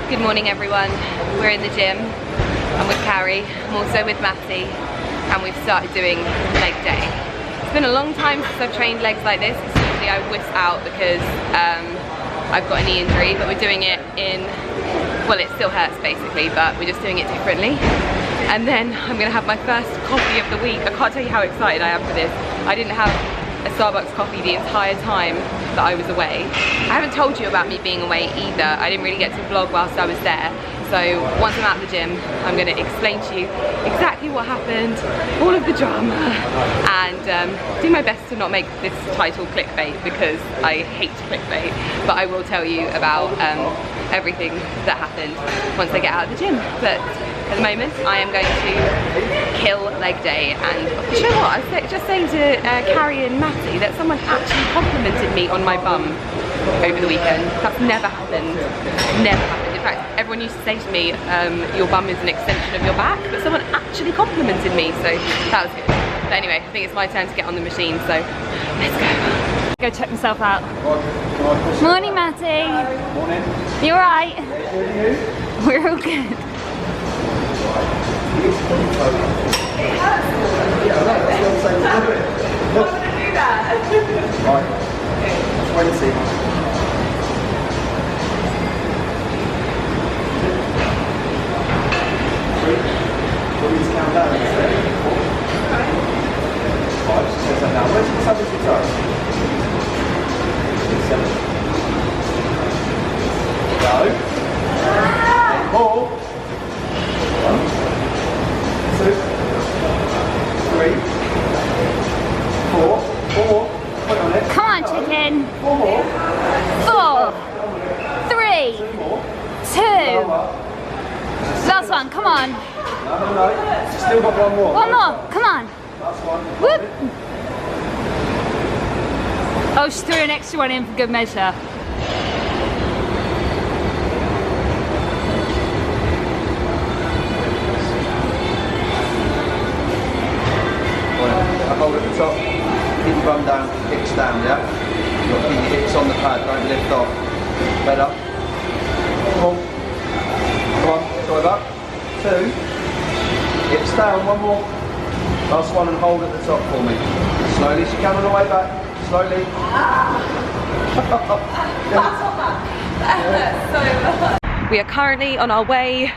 Good morning everyone. We're in the gym. I'm with Carrie, I'm also with Matty, and we've started doing leg day. It's been a long time since I've trained legs like this. Usually I whisk out because I've got a knee injury, but we're doing it in, well, it still hurts basically, but we're just doing it differently. And then I'm gonna have my first coffee of the week. I can't tell you how excited I am for this. I didn't have a Starbucks coffee the entire time that I was away. I haven't told you about me being away either. I didn't really get to vlog whilst I was there. So once I'm at the gym, I'm going to explain to you exactly what happened, all of the drama, and do my best to not make this title clickbait because I hate clickbait. But I will tell you about everything that happened once I get out of the gym. But at the moment, I am going to kill leg day. And you know what? I was just saying to Carrie and Matty that someone actually complimented me on my bum over the weekend. That's never happened. Never happened. In fact, everyone used to say to me, your bum is an extension of your back, but someone actually complimented me, so that was good. But anyway, I think it's my turn to get on the machine, so let's go. Go check myself out. Morning, Matty. Morning. You alright? We're all good. Right, 20. Please count down instead. 5, she says that now. Where's the top of your toe? 7. Go. 4. 1, 2, 3, 4. 4. Put on it. Come on, chicken. 4 more. 4, 3, 2 more. 2. Last one, come on. No. Still got one more. One more, come on. Last one. Whoop. Oh, she threw an extra one in for good measure. I hold at the top, keep your bum down, hips down, yeah? You've got to keep your hips on the pad, don't lift off. Head up. Come on, drive up. 2. Hips down, one more. Last one and hold at the top for me. Slowly, she come on the way back. Slowly. We are currently on our way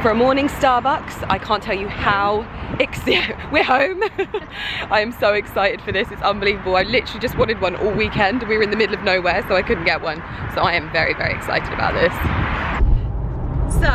for a morning Starbucks. I can't tell you how excited. We're home. I am so excited for this. It's unbelievable. I literally just wanted one all weekend. We were in the middle of nowhere, so I couldn't get one. So I am very, very excited about this. So,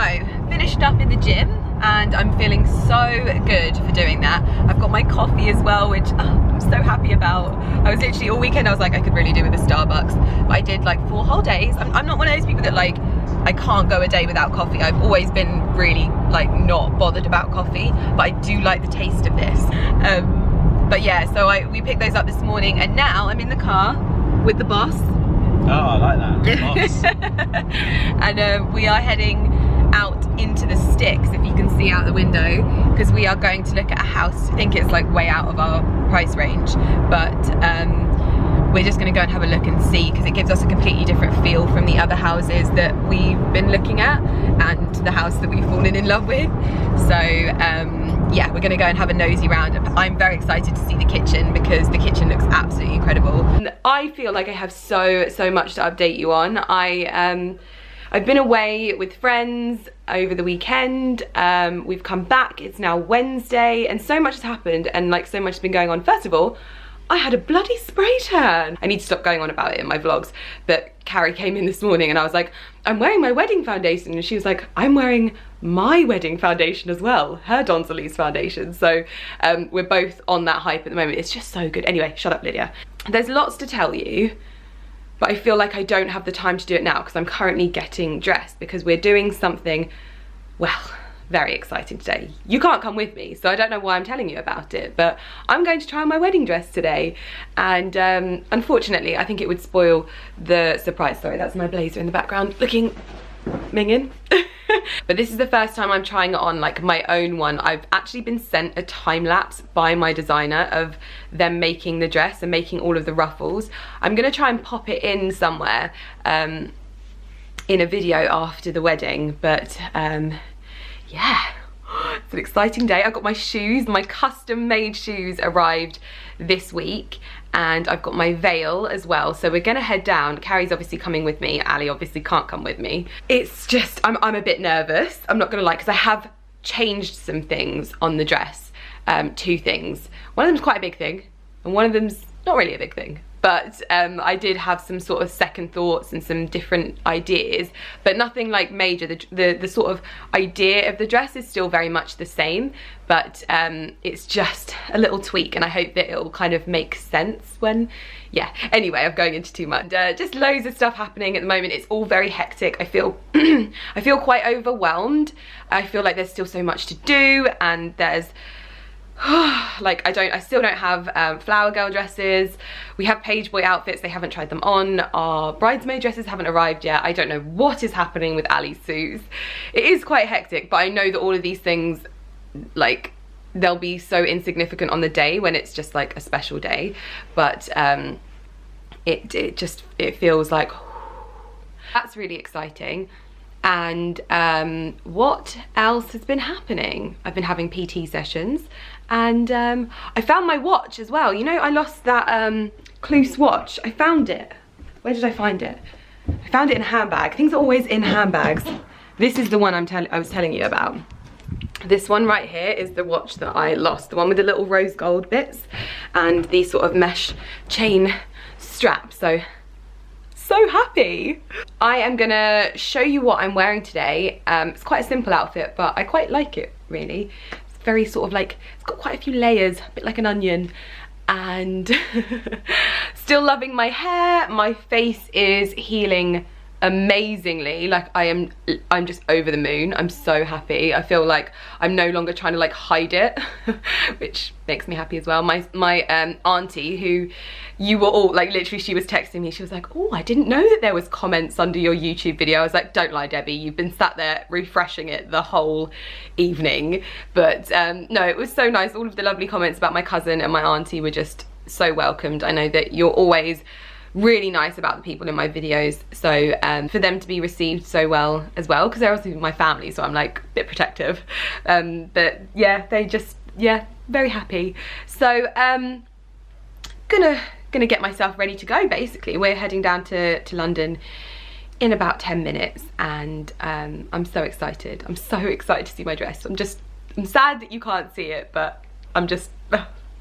finished up in the gym and I'm feeling so good for doing that. I've got my coffee as well, which I'm so happy about. I was literally all weekend, I was like, I could really do with a Starbucks. But I did like 4 whole days. I'm not one of those people that like, I can't go a day without coffee. I've always been really like not bothered about coffee, but I do like the taste of this. But yeah, so we picked those up this morning and now I'm in the car with the boss. Oh, I like that. Boss. And we are heading out into the sticks, if you can see out the window, because we are going to look at a house. I think it's like way out of our price range, but we're just going to go and have a look and see, because it gives us a completely different feel from the other houses that we've been looking at and the house that we've fallen in love with. So yeah, we're going to go and have a nosy round. I'm very excited to see the kitchen because the kitchen looks absolutely incredible. And I feel like I have so much to update you on. I've been away with friends over the weekend. We've come back, it's now Wednesday, and so much has happened and like so much has been going on. First of all, I had a bloody spray tan. I need to stop going on about it in my vlogs, but Carrie came in this morning and I was like, I'm wearing my wedding foundation, and she was like, I'm wearing my wedding foundation as well, her Donzelise foundation. So we're both on that hype at the moment. It's just so good. Anyway, shut up, Lydia. There's lots to tell you, but I feel like I don't have the time to do it now because I'm currently getting dressed because we're doing something, well, very exciting today. You can't come with me, so I don't know why I'm telling you about it, but I'm going to try on my wedding dress today, and unfortunately I think it would spoil the surprise. Sorry, that's my blazer in the background looking minging. But this is the first time I'm trying it on, like my own one. I've actually been sent a time lapse by my designer of them making the dress and making all of the ruffles. I'm gonna try and pop it in somewhere in a video after the wedding, but yeah, it's an exciting day. I've got my shoes, my custom made shoes arrived this week, and I've got my veil as well. So we're gonna head down. Carrie's obviously coming with me. Ali obviously can't come with me. It's just, I'm a bit nervous, I'm not gonna lie, because I have changed some things on the dress. 2 things. One of them's quite a big thing, and one of them's not really a big thing. But I did have some sort of second thoughts and some different ideas, but nothing like major. The sort of idea of the dress is still very much the same, but it's just a little tweak, and I hope that it'll kind of make sense when, yeah. Anyway, I'm going into too much. Just loads of stuff happening at the moment. It's all very hectic. I feel I feel quite overwhelmed. I feel like there's still so much to do, and there's like I still don't have flower girl dresses. We have page boy outfits, they haven't tried them on. Our bridesmaid dresses haven't arrived yet. I don't know what is happening with Ali's suits. It is quite hectic, but I know that all of these things, like, they'll be so insignificant on the day when it's just like a special day, but it feels like that's really exciting. And what else has been happening? I've been having PT sessions, and I found my watch as well. You know, I lost that Kloos watch. I found it. Where did I find it? I found it in a handbag. Things are always in handbags. This is the one I was telling you about. This one right here is the watch that I lost, the one with the little rose gold bits and the sort of mesh chain strap. So happy. I am gonna show you what I'm wearing today. It's quite a simple outfit, but I quite like it, really. It's very sort of like, it's got quite a few layers, a bit like an onion, and still loving my hair. My face is healing amazingly. Like, I'm just over the moon. I'm so happy. I feel like I'm no longer trying to like hide it, which makes me happy as well. My auntie, who you were all like, literally she was texting me, she was like, oh, I didn't know that there was comments under your YouTube video. I was like, don't lie, Debbie, you've been sat there refreshing it the whole evening. But no, it was so nice. All of the lovely comments about my cousin and my auntie were just so welcomed. I know that you're always really nice about the people in my videos, so for them to be received so well as well, because they're also my family, so I'm like a bit protective, but yeah, they just, yeah, very happy. So gonna get myself ready to go. Basically, we're heading down to London in about 10 minutes, and I'm so excited. I'm so excited to see my dress. I'm sad that you can't see it, but I'm just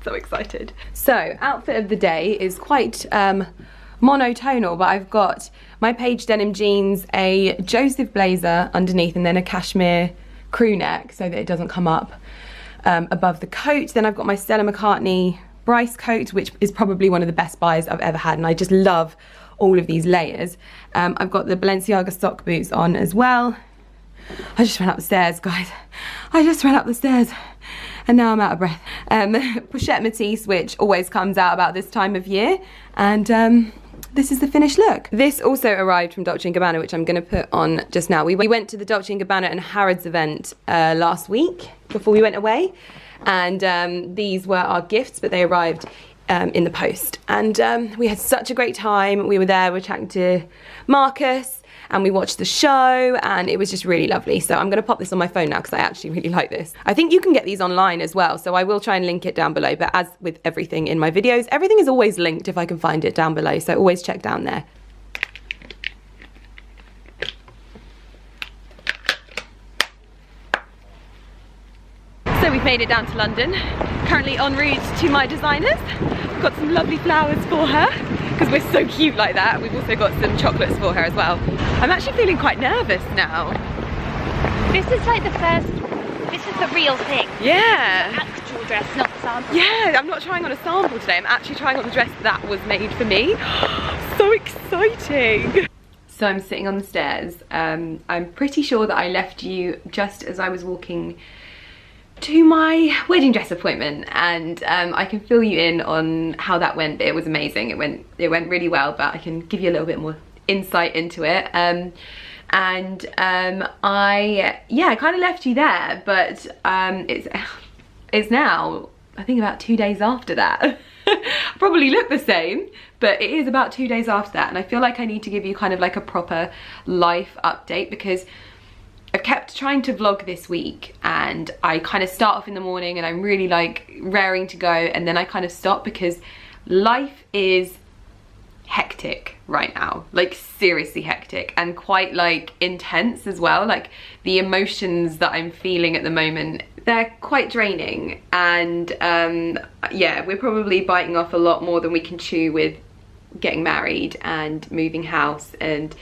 so excited. So outfit of the day is quite monotonal, but I've got my Paige denim jeans, a Joseph blazer underneath, and then a cashmere crew neck so that it doesn't come up above the coat. Then I've got my Stella McCartney Bryce coat, which is probably one of the best buys I've ever had, and I just love all of these layers. I've got the Balenciaga sock boots on as well. I just ran up the stairs, guys. I just ran up the stairs and now I'm out of breath. Pochette Matisse, which always comes out about this time of year, and this is the finished look. This also arrived from Dolce & Gabbana, which I'm gonna put on just now. We went to the Dolce & Gabbana and Harrods event last week before we went away, and these were our gifts, but they arrived in the post. And we had such a great time. We were there, we were chatting to Marcus, and we watched the show, and it was just really lovely. So I'm gonna pop this on my phone now because I actually really like this. I think you can get these online as well, so I will try and link it down below, but as with everything in my videos, everything is always linked if I can find it down below, so always check down there. So we've made it down to London, currently en route to my designer's. I've got some lovely flowers for her, because we're so cute like that. We've also got some chocolates for her as well. I'm actually feeling quite nervous now. This is like this is the real thing. Yeah. The actual dress, not the sample. Yeah, I'm not trying on a sample today. I'm actually trying on the dress that was made for me. So exciting. So I'm sitting on the stairs. I'm pretty sure that I left you just as I was walking to my wedding dress appointment, and I can fill you in on how that went, but it was amazing. It went really well, but I can give you a little bit more insight into it. I kind of left you there, but it's now, I think, about 2 days after that. Probably look the same, But it is about 2 days after that, and I feel like I need to give you kind of like a proper life update, because I've kept trying to vlog this week, and I kind of start off in the morning and I'm really like raring to go, and then I kind of stop because life is hectic right now, like seriously hectic, and quite like intense as well. Like the emotions that I'm feeling at the moment, they're quite draining, and yeah, we're probably biting off a lot more than we can chew with getting married and moving house, and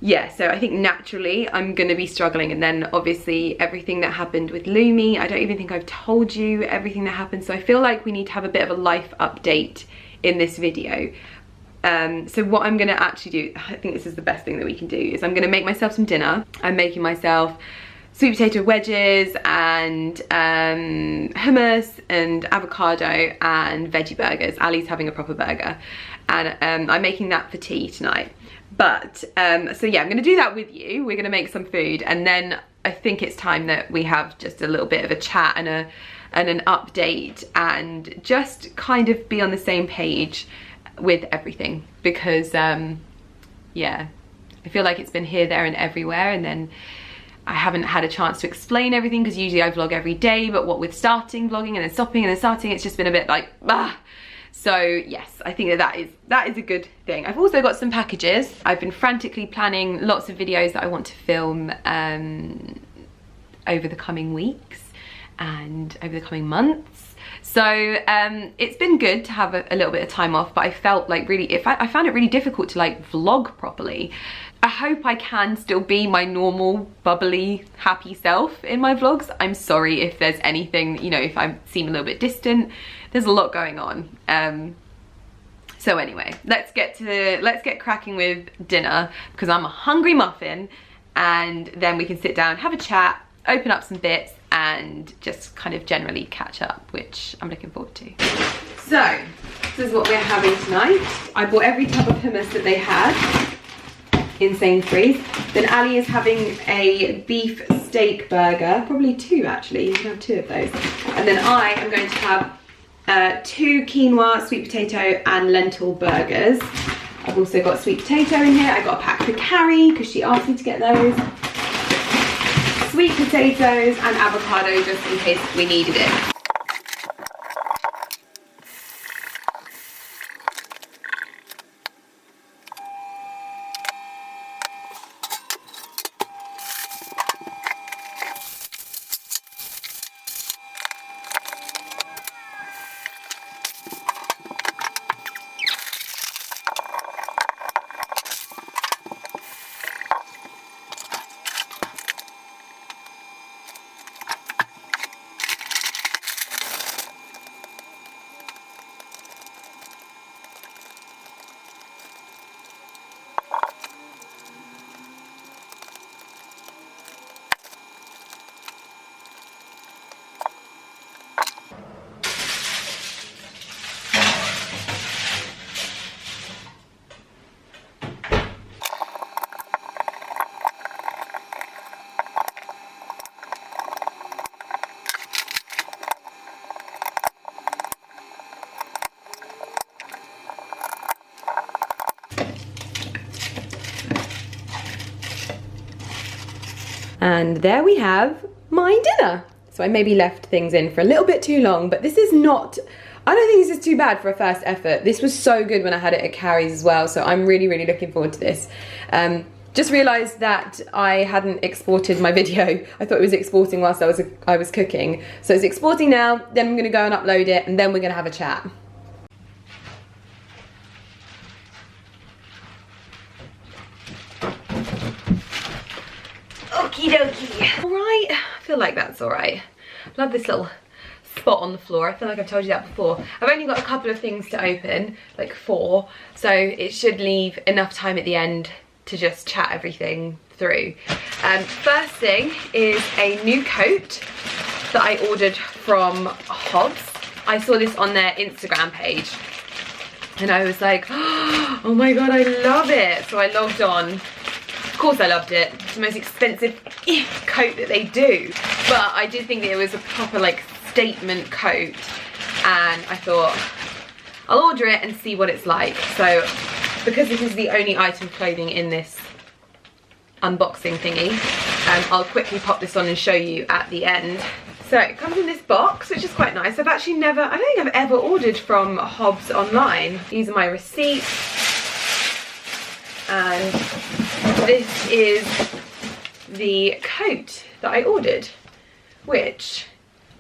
yeah, so I think naturally I'm gonna be struggling. And then obviously everything that happened with LUMI, I don't even think I've told you everything that happened, so I feel like we need to have a bit of a life update in this video. So what I'm gonna actually do, I think this is the best thing that we can do, is I'm gonna make myself some dinner. I'm making myself sweet potato wedges and hummus and avocado and veggie burgers. Ali's having a proper burger, and I'm making that for tea tonight. But so yeah, I'm gonna do that with you. We're gonna make some food, and then I think it's time that we have just a little bit of a chat and an update, and just kind of be on the same page with everything, because yeah, I feel like it's been here, there and everywhere, and then I haven't had a chance to explain everything, because usually I vlog every day, but what with starting vlogging and then stopping and then starting, it's just been a bit like so yes, I think that is a good thing. I've also got some packages. I've been frantically planning lots of videos that I want to film over the coming weeks and over the coming months. So it's been good to have a little bit of time off, but I felt like I found it really difficult to like vlog properly. I hope I can still be my normal, bubbly, happy self in my vlogs. I'm sorry if there's anything, you know, if I seem a little bit distant. There's a lot going on. So anyway, let's get cracking with dinner, because I'm a hungry muffin, and then we can sit down, have a chat, open up some bits, and just kind of generally catch up, which I'm looking forward to. So this is what we're having tonight. I bought every type of hummus that they had in Sainsbury's. Then Ali is having a beef steak burger, probably two actually, you can have two of those. And then I am going to have 2 quinoa, sweet potato and lentil burgers. I've also got sweet potato in here. I got a pack for Carrie because she asked me to get those. Sweet potatoes and avocado just in case we needed it. And there we have my dinner. So I maybe left things in for a little bit too long, but this is not, I don't think this is too bad for a first effort. This was so good when I had it at Carrie's as well, so I'm really, really looking forward to this. Just realised that I hadn't exported my video. I thought it was exporting whilst I was cooking. So it's exporting now, then I'm gonna go and upload it, and then we're gonna have a chat. Okie dokie. All right, I feel like that's all right. Love this little spot on the floor. I feel like I've told you that before. I've only got a couple of things to open, like 4, so it should leave enough time at the end to just chat everything through. First thing is a new coat that I ordered from Hobbs. I saw this on their Instagram page and I was like, oh my god, I love it. So I logged on. Of course I loved it. It's the most expensive coat that they do. But I did think that it was a proper like statement coat, and I thought I'll order it and see what it's like. So because this is the only item of clothing in this unboxing thingy, I'll quickly pop this on and show you at the end. So it comes in this box, which is quite nice. I've actually I don't think I've ever ordered from Hobbs online. These are my receipts. And this is the coat that I ordered, which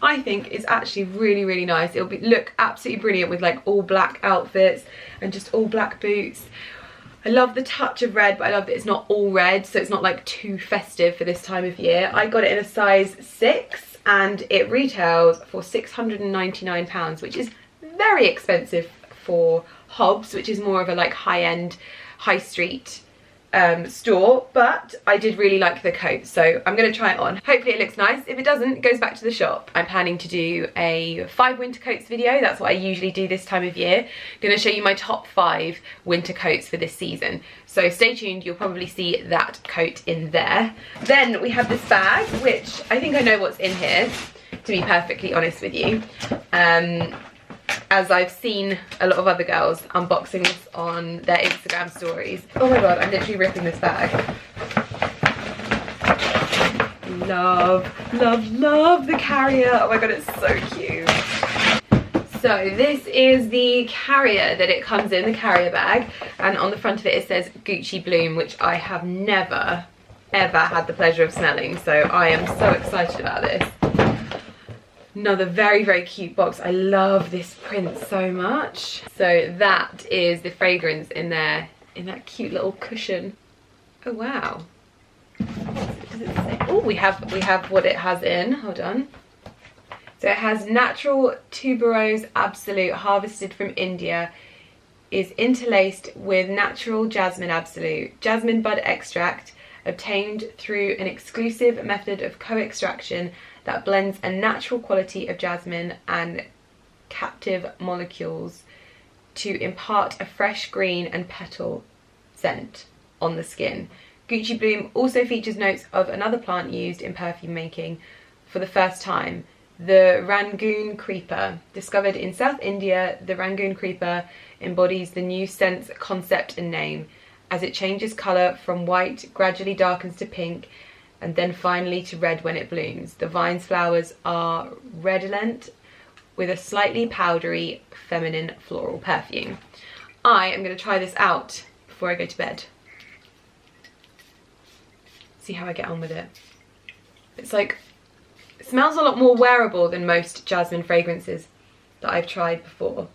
I think is actually really, really nice. It'll look absolutely brilliant with like all black outfits and just all black boots. I love the touch of red, but I love that it's not all red, so it's not like too festive for this time of year. I got it in a size 6 and it retails for £699, which is very expensive for Hobbs, which is more of a like high-end high street store, but I did really like the coat, so I'm going to try it on. Hopefully it looks nice. If it doesn't, it goes back to the shop. I'm planning to do a 5 winter coats video. That's what I usually do this time of year. I'm going to show you my top 5 winter coats for this season, so stay tuned. You'll probably see that coat in there. Then we have this bag, which I think I know what's in here, to be perfectly honest with you, as I've seen a lot of other girls unboxing this on their Instagram stories. Oh my god, I'm literally ripping this bag. Love, love, love the carrier. Oh my god, it's so cute. So this is the carrier that it comes in, the carrier bag, and on the front of it says Gucci Bloom, which I have never ever had the pleasure of smelling, so I am so excited about this. Another very, very cute box. I love this print so much. So that is the fragrance in there, in that cute little cushion. Oh wow. Does it say? Oh, we have what it has in. Hold on. So it has natural tuberose absolute harvested from India, is interlaced with natural jasmine absolute, jasmine bud extract obtained through an exclusive method of co-extraction that blends a natural quality of jasmine and captive molecules to impart a fresh green and petal scent on the skin. Gucci Bloom also features notes of another plant used in perfume making for the first time, the Rangoon creeper. Discovered in South India, the Rangoon creeper embodies the new scent's concept and name. As it changes colour from white, gradually darkens to pink, and then finally to red when it blooms. The vine's flowers are redolent with a slightly powdery, feminine floral perfume. I am going to try this out before I go to bed. See how I get on with it. It's like, it smells a lot more wearable than most jasmine fragrances that I've tried before.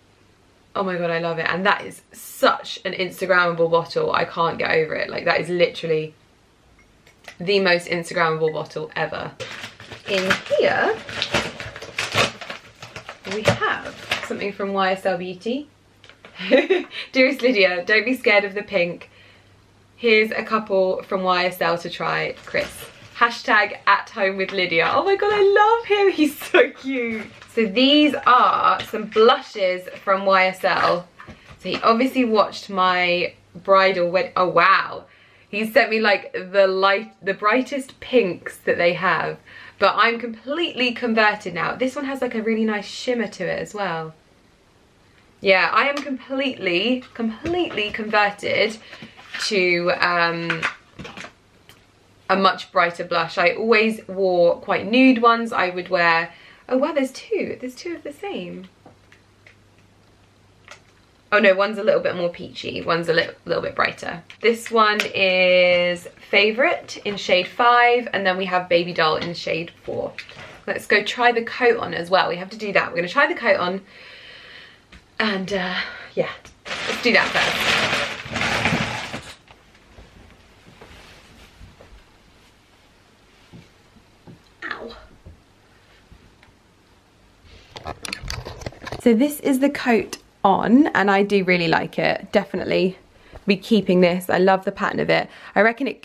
Oh my god, I love it. And that is such an Instagrammable bottle. I can't get over it. Like, that is literally the most Instagrammable bottle ever. In here, we have something from YSL Beauty. Dearest Lydia, don't be scared of the pink. Here's a couple from YSL to try, Chris. Hashtag at home with Lydia. Oh my god, I love him. He's so cute. So these are some blushes from YSL. So he obviously watched my bridal wedding. Oh wow. He sent me like the brightest pinks that they have, but I'm completely converted now. This one has like a really nice shimmer to it as well. Yeah, I am completely converted to a much brighter blush. I always wore quite nude ones. I would wear, oh wow, there's two of the same. Oh no, one's a little bit more peachy, one's a little bit brighter. This one is Favourite in shade 5, and then we have Baby Doll in shade 4. Let's go try the coat on as well. We have to do that. We're gonna try the coat on, and yeah, let's do that first. Ow. So this is the coat on, and I do really like it. Definitely be keeping this. I love the pattern of it. I reckon you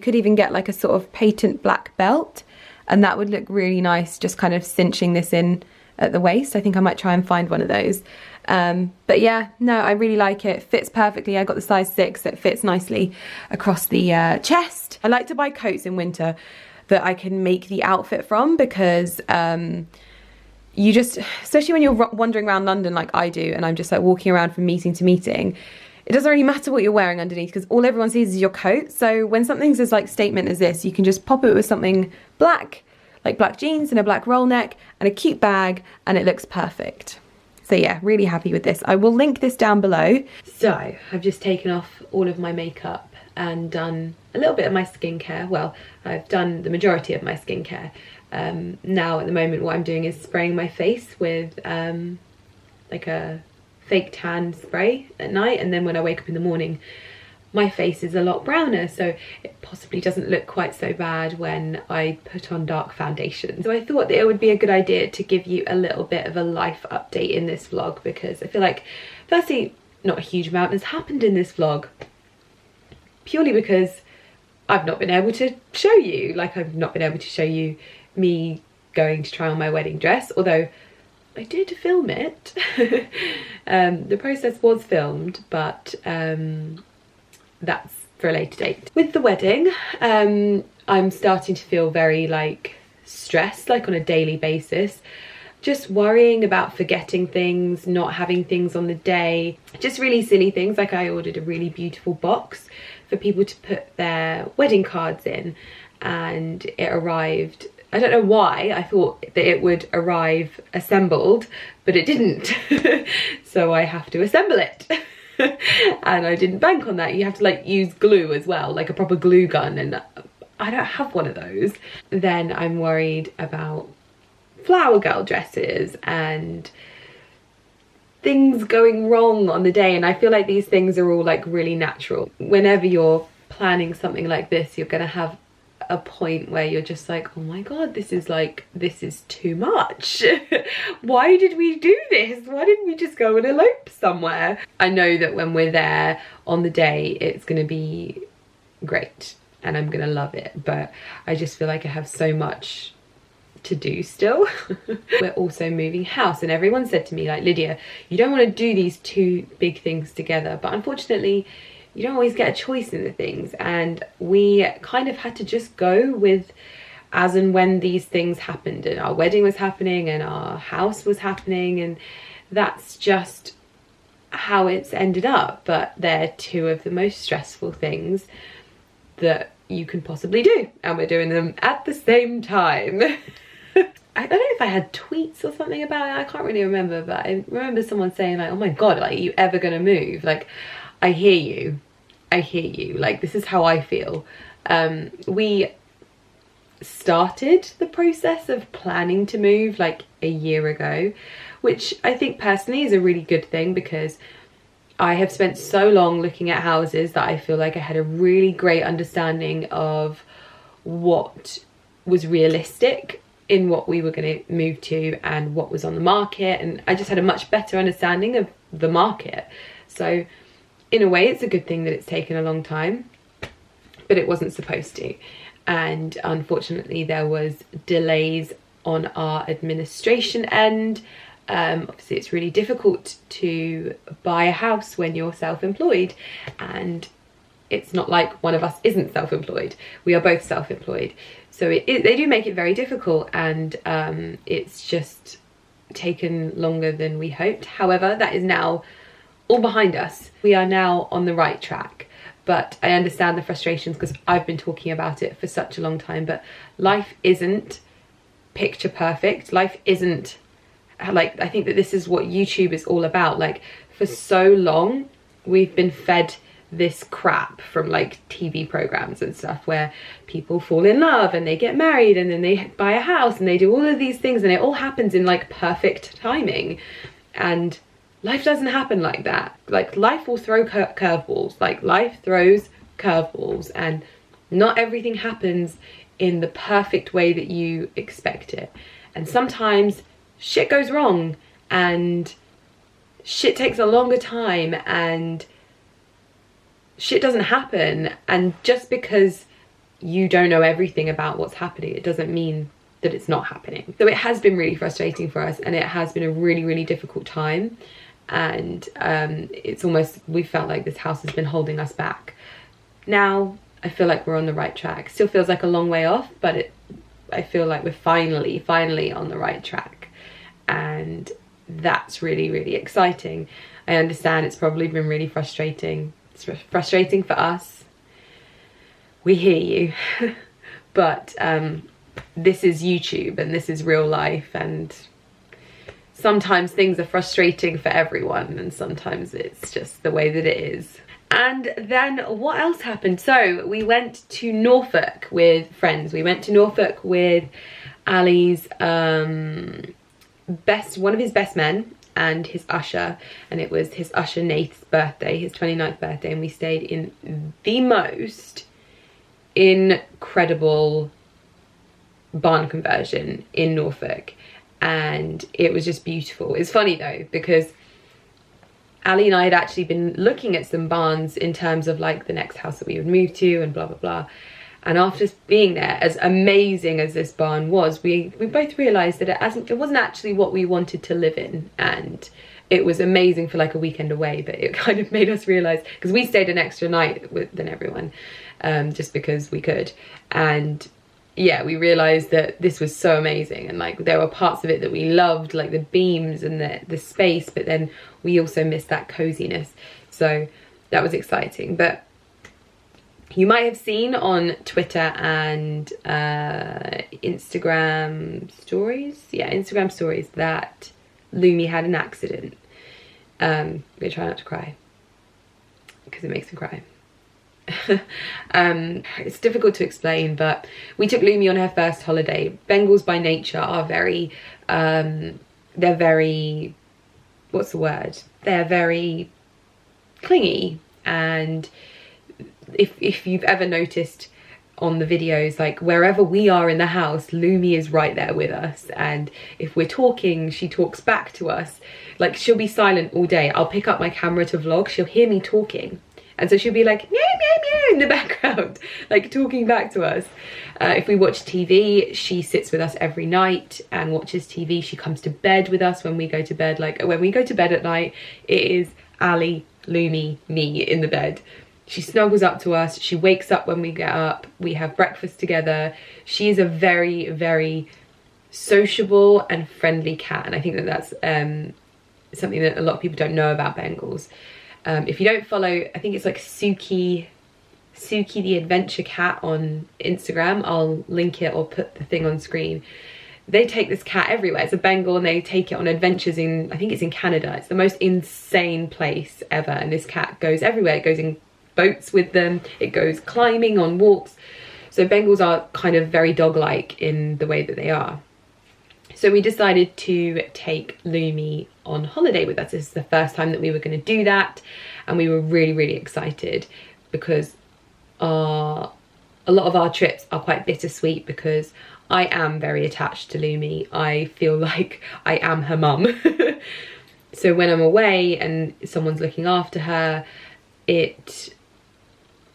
could even get like a sort of patent black belt, and that would look really nice, just kind of cinching this in at the waist. I think I might try and find one of those. But yeah, no, I really like it. Fits perfectly. I got the size 6, so it fits nicely across the chest. I like to buy coats in winter that I can make the outfit from, because you just, especially when you're wandering around London like I do, and I'm just like walking around from meeting to meeting, it doesn't really matter what you're wearing underneath because all everyone sees is your coat. So when something's as like statement as this, you can just pop it with something black, like black jeans and a black roll neck and a cute bag, and it looks perfect. So yeah, really happy with this. I will link this down below. So I've just taken off all of my makeup and done a little bit of my skincare. Well, I've done the majority of my skincare. Now at the moment what I'm doing is spraying my face with like a fake tan spray at night, and then when I wake up in the morning my face is a lot browner, so it possibly doesn't look quite so bad when I put on dark foundation. So I thought that it would be a good idea to give you a little bit of a life update in this vlog, because I feel like firstly not a huge amount has happened in this vlog, purely because I've not been able to show you, like I've not been able to show you me going to try on my wedding dress, although I did film it. The process was filmed, but that's for a later date. With the wedding, I'm starting to feel very like stressed, like on a daily basis, just worrying about forgetting things, not having things on the day, just really silly things. Like I ordered a really beautiful box for people to put their wedding cards in, and it arrived, I don't know why, I thought that it would arrive assembled, but it didn't. So I have to assemble it. And I didn't bank on that. You have to like use glue as well, like a proper glue gun, and I don't have one of those. Then I'm worried about flower girl dresses and things going wrong on the day, and I feel like these things are all like really natural. Whenever you're planning something like this, you're gonna have a point where you're just like, oh my god, this is too much. Why did we do this? Why didn't we just go and elope somewhere? I know that when we're there on the day it's gonna be great and I'm gonna love it, but I just feel like I have so much to do still. We're also moving house, and everyone said to me like, Lydia, you don't want to do these two big things together, but unfortunately you don't always get a choice in the things, and we kind of had to just go with as and when these things happened, and our wedding was happening and our house was happening, and that's just how it's ended up. But they're two of the most stressful things that you can possibly do, and we're doing them at the same time. I don't know if I had tweets or something about it, I can't really remember, but I remember someone saying like, oh my god, like, are you ever gonna move? Like, I hear you, like this is how I feel. We started the process of planning to move like a year ago, which I think personally is a really good thing, because I have spent so long looking at houses that I feel like I had a really great understanding of what was realistic in what we were going to move to and what was on the market, and I just had a much better understanding of the market. So in a way it's a good thing that it's taken a long time, but it wasn't supposed to, and unfortunately there was delays on our administration end. Obviously it's really difficult to buy a house when you're self-employed, and it's not like one of us isn't self-employed, we are both self-employed, so they do make it very difficult, and it's just taken longer than we hoped. However, that is now all behind us. We are now on the right track, but I understand the frustrations because I've been talking about it for such a long time. But life isn't picture perfect. Life isn't like, I think that this is what YouTube is all about. Like, for so long we've been fed this crap from like TV programs and stuff where people fall in love and they get married and then they buy a house and they do all of these things and it all happens in like perfect timing, and life doesn't happen like that. Like, life will throw curveballs. Like, life throws curveballs, and not everything happens in the perfect way that you expect it. And sometimes shit goes wrong and shit takes a longer time and shit doesn't happen. And just because you don't know everything about what's happening, it doesn't mean that it's not happening. So it has been really frustrating for us, and it has been a really, really difficult time. And it's almost, we felt like this house has been holding us back. Now I feel like we're on the right track. Still feels like a long way off, but I feel like we're finally on the right track. and that's really, really exciting. I understand it's probably been really frustrating. It's frustrating for us. We hear you. But this is YouTube and this is real life, and sometimes things are frustrating for everyone and sometimes it's just the way that it is. And then what else happened? So we went to Norfolk with friends. We went to Norfolk with Ali's one of his best men and his usher, and it was his usher Nate's birthday, his 29th birthday, and we stayed in the most incredible barn conversion in Norfolk, and it was just beautiful. It's funny though, because Ali and I had actually been looking at some barns in terms of like the next house that we would move to and blah blah blah, and after being there, as amazing as this barn was, we both realized that it wasn't actually what we wanted to live in. And it was amazing for like a weekend away, but it kind of made us realize, because we stayed an extra night than everyone, just because we could. And yeah, we realized that this was so amazing, and like there were parts of it that we loved, like the beams and the space, but then we also missed that coziness. So that was exciting. But you might have seen on Twitter and Instagram stories, Instagram stories, that LUMI had an accident. I'm gonna try not to cry because it makes me cry. It's difficult to explain, but we took LUMI on her first holiday. Bengals by nature are very they're very, what's the word, they're very clingy. And if you've ever noticed on the videos, like wherever we are in the house, LUMI is right there with us, and if we're talking, she talks back to us. Like she'll be silent all day. I'll pick up my camera to vlog, she'll hear me talking, and so she'll be like meow meow meow in the background, like talking back to us. If we watch TV, she sits with us every night and watches TV. She comes to bed with us when we go to bed. Like when we go to bed at night, it is Ali, LUMI, me in the bed. She snuggles up to us, she wakes up when we get up, we have breakfast together. She is a very, very sociable and friendly cat, and I think that that's something that a lot of people don't know about Bengals. If you don't follow, I think it's like Suki the Adventure Cat on Instagram, I'll link it or put the thing on screen. They take this cat everywhere. It's a Bengal, and they take it on adventures in, I think it's in Canada. It's the most insane place ever, and this cat goes everywhere. It goes in boats with them, it goes climbing on walks. So Bengals are kind of very dog-like in the way that they are. So we decided to take LUMI on holiday with us. This is the first time that we were going to do that, and we were really, really excited, because a lot of our trips are quite bittersweet, because I am very attached to LUMI. I feel like I am her mum. So when I'm away and someone's looking after her, it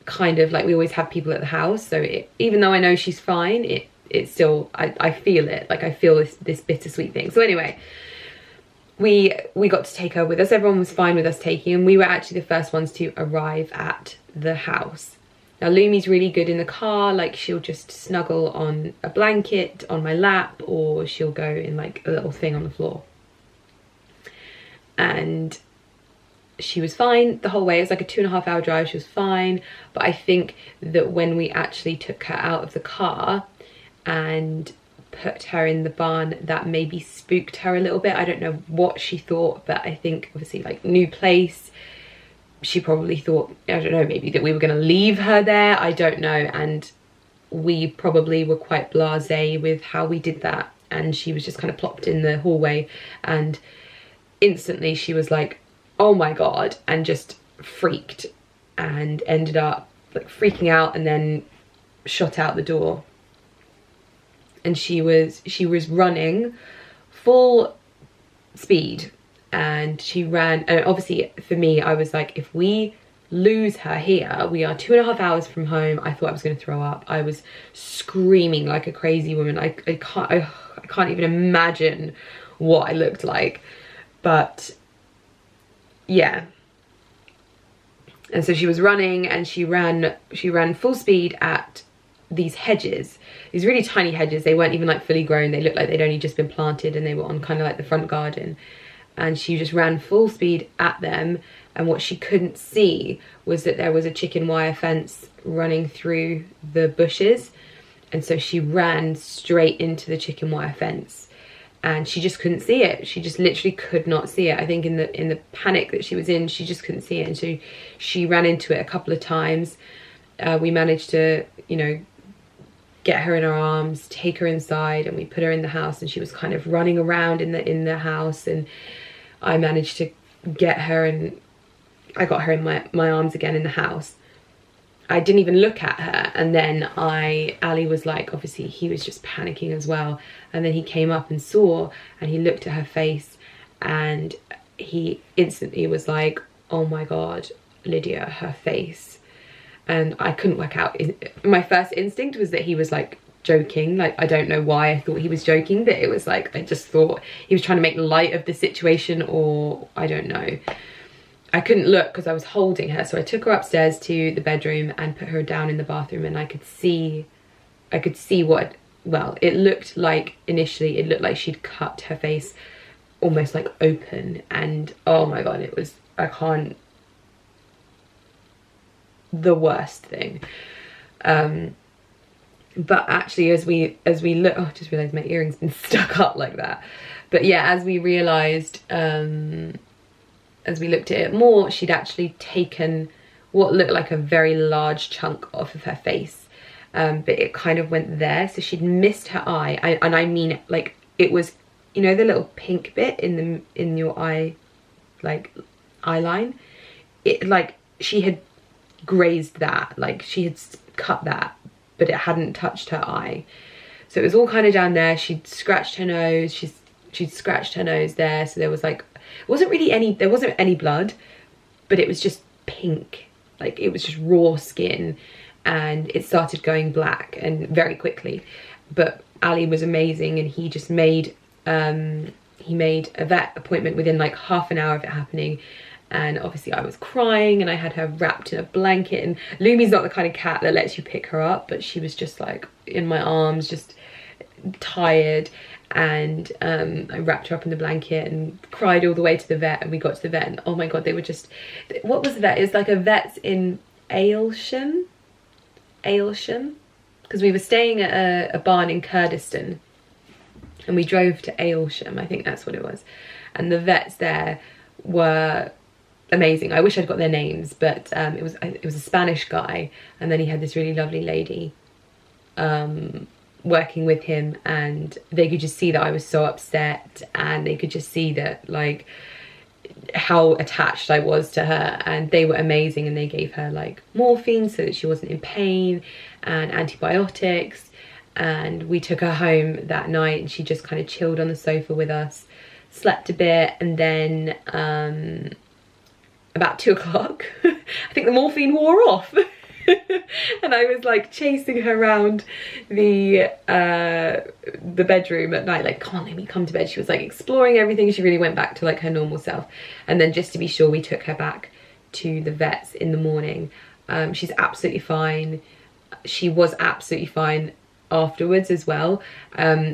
kind of like, we always have people at the house, so even though I know she's fine, it's still, I feel it, like I feel this bittersweet thing. So anyway, we got to take her with us. Everyone was fine with us taking, and we were actually the first ones to arrive at the house. Now LUMI's really good in the car, like she'll just snuggle on a blanket on my lap, or she'll go in like a little thing on the floor. And she was fine the whole way. It was like a 2.5 hour drive. She was fine. But I think that when we actually took her out of the car and put her in the barn, that maybe spooked her a little bit. I don't know what she thought, but I think obviously like new place, she probably thought, I don't know, maybe that we were going to leave her there. I don't know. And we probably were quite blasé with how we did that. And she was just kind of plopped in the hallway, and instantly she was like, oh my God, and just freaked, and ended up like freaking out, and then shot out the door. And she was running full speed, and she ran, and obviously for me, I was like, if we lose her here, we are 2.5 hours from home. I thought I was going to throw up. I was screaming like a crazy woman. I can't even imagine what I looked like. But yeah, and so she was running, and she ran full speed at these hedges, these really tiny hedges. They weren't even like fully grown. They looked like they'd only just been planted, and they were on kind of like the front garden. And she just ran full speed at them, and what she couldn't see was that there was a chicken wire fence running through the bushes, and so she ran straight into the chicken wire fence, and she just couldn't see it. She just literally could not see it. I think in the panic that she was in, she just couldn't see it, and so she ran into it a couple of times. We managed to, you know, get her in our arms, take her inside, and we put her in the house, and she was kind of running around in the house, and I managed to get her, and I got her in my arms again in the house. I didn't even look at her, and then Ali was like, obviously he was just panicking as well, and then he came up and saw, and he looked at her face, and he instantly was like, oh my god, Lydia, her face. And I couldn't work out, my first instinct was that he was like joking. Like, I don't know why I thought he was joking, but it was like, I just thought he was trying to make light of the situation, or I don't know. I couldn't look because I was holding her, so I took her upstairs to the bedroom and put her down in the bathroom, and I could see what, well, it looked like, initially it looked like she'd cut her face almost like open, and oh my god, it was, the worst thing. But actually, as we look, oh, I just realized my earring's been stuck up like that. But yeah, as we realized, as we looked at it more, she'd actually taken what looked like a very large chunk off of her face, but it kind of went there, so she'd missed her eye. And I mean, like, it was, you know, the little pink bit in your eye, like eye line, it, like, she had grazed that, like she had cut that, but it hadn't touched her eye. So it was all kind of down there. She'd scratched her nose, she'd scratched her nose there, so there was like, there wasn't any blood, but it was just pink, like it was just raw skin, and it started going black and very quickly. But Ali was amazing, and he just made he made a vet appointment within like half an hour of it happening. And obviously I was crying, and I had her wrapped in a blanket, and Lumi's not the kind of cat that lets you pick her up, but she was just like in my arms, just tired. And I wrapped her up in the blanket and cried all the way to the vet, and we got to the vet, and oh my god, they were just, what was that? It was like a vet's in Aylsham, because we were staying at a barn in Kurdistan, and we drove to Aylsham, I think that's what it was, and the vets there were amazing. I wish I'd got their names, but it was a Spanish guy, and then he had this really lovely lady working with him, and they could just see that I was so upset, and they could just see that, like, how attached I was to her. And they were amazing, and they gave her like morphine so that she wasn't in pain, and antibiotics, and we took her home that night, and she just kind of chilled on the sofa with us, slept a bit, and then about 2 o'clock I think the morphine wore off and I was like chasing her around the bedroom at night, like, come on, let me come to bed. She was like exploring everything. She really went back to like her normal self. And then just to be sure, we took her back to the vets in the morning. She's absolutely fine. She was absolutely fine afterwards as well.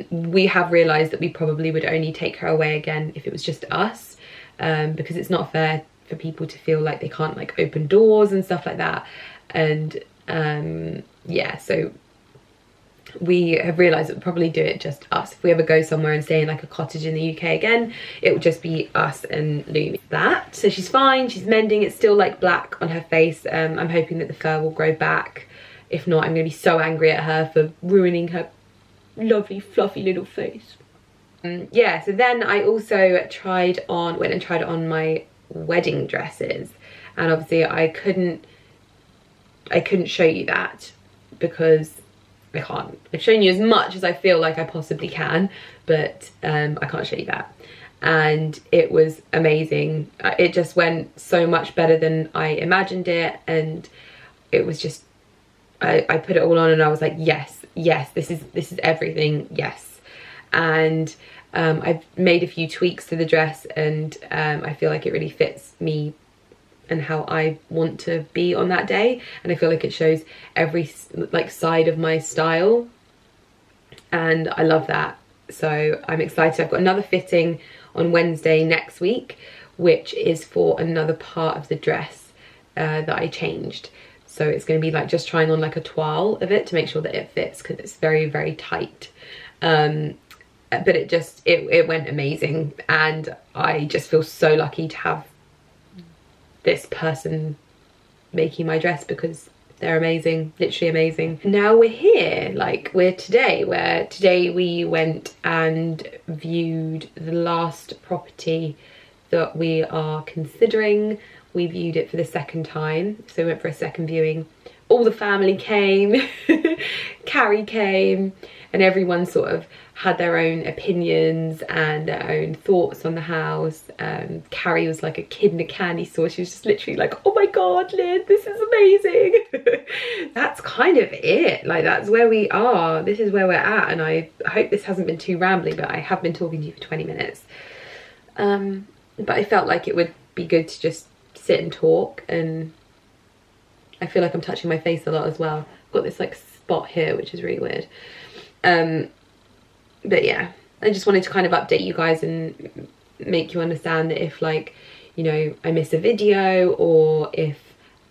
We have realized that we probably would only take her away again if it was just us, because it's not fair for people to feel like they can't like open doors and stuff like that. And yeah, so we have realized that we'll probably do it just us. If we ever go somewhere and stay in like a cottage in the UK again, it will just be us and Lumi. That, so she's fine, she's mending. It's still like black on her face. I'm hoping that the fur will grow back. If not, I'm gonna be so angry at her for ruining her lovely fluffy little face. Yeah, so then I also went and tried on my wedding dresses, and obviously I couldn't show you that because I can't. I've shown you as much as I feel like I possibly can, but I can't show you that. And it was amazing. It just went so much better than I imagined it, and it was just, I put it all on and I was like, yes, this is everything, yes. And I've made a few tweaks to the dress, and I feel like it really fits me and how I want to be on that day, and I feel like it shows every like side of my style, and I love that. So I'm excited. I've got another fitting on Wednesday next week, which is for another part of the dress that I changed. So it's going to be like just trying on like a toile of it to make sure that it fits, because it's very, very tight. But it went amazing, and I just feel so lucky to have this person making my dress, because they're amazing, literally amazing. Now we're here, like today we went and viewed the last property that we are considering. We viewed it for the second time, so we went for a second viewing. All the family came, Carrie came, and everyone sort of had their own opinions and their own thoughts on the house. Carrie was like a kid in a candy store. She was just literally like, oh my God, Lynn, this is amazing. That's kind of it. Like, that's where we are. This is where we're at. And I hope this hasn't been too rambling, but I have been talking to you for 20 minutes. But I felt like it would be good to just sit and talk, and I feel like I'm touching my face a lot as well. I've got this like spot here, which is really weird. But yeah, I just wanted to kind of update you guys and make you understand that if, like, you know, I miss a video, or if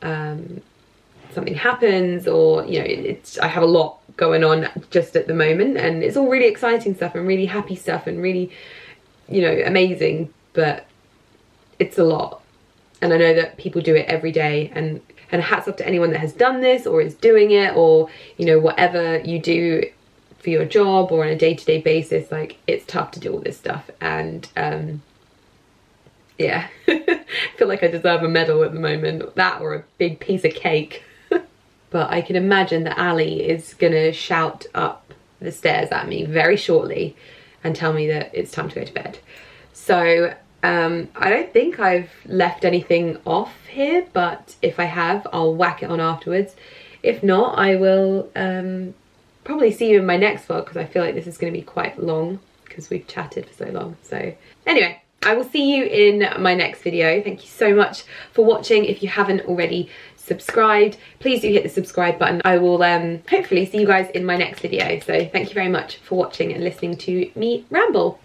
something happens, or, you know, I have a lot going on just at the moment, and it's all really exciting stuff and really happy stuff and really, you know, amazing, but it's a lot. And I know that people do it every day, and hats off to anyone that has done this or is doing it, or, you know, whatever you do for your job or on a day-to-day basis. Like, it's tough to do all this stuff, and yeah. I feel like I deserve a medal at the moment, that or a big piece of cake. But I can imagine that Ali is gonna shout up the stairs at me very shortly and tell me that it's time to go to bed. So I don't think I've left anything off here, but if I have, I'll whack it on afterwards. If not, I will probably see you in my next vlog, because I feel like this is going to be quite long because we've chatted for so long. So anyway, I will see you in my next video. Thank you so much for watching. If you haven't already subscribed, please do hit the subscribe button. I will hopefully see you guys in my next video. So thank you very much for watching and listening to me ramble.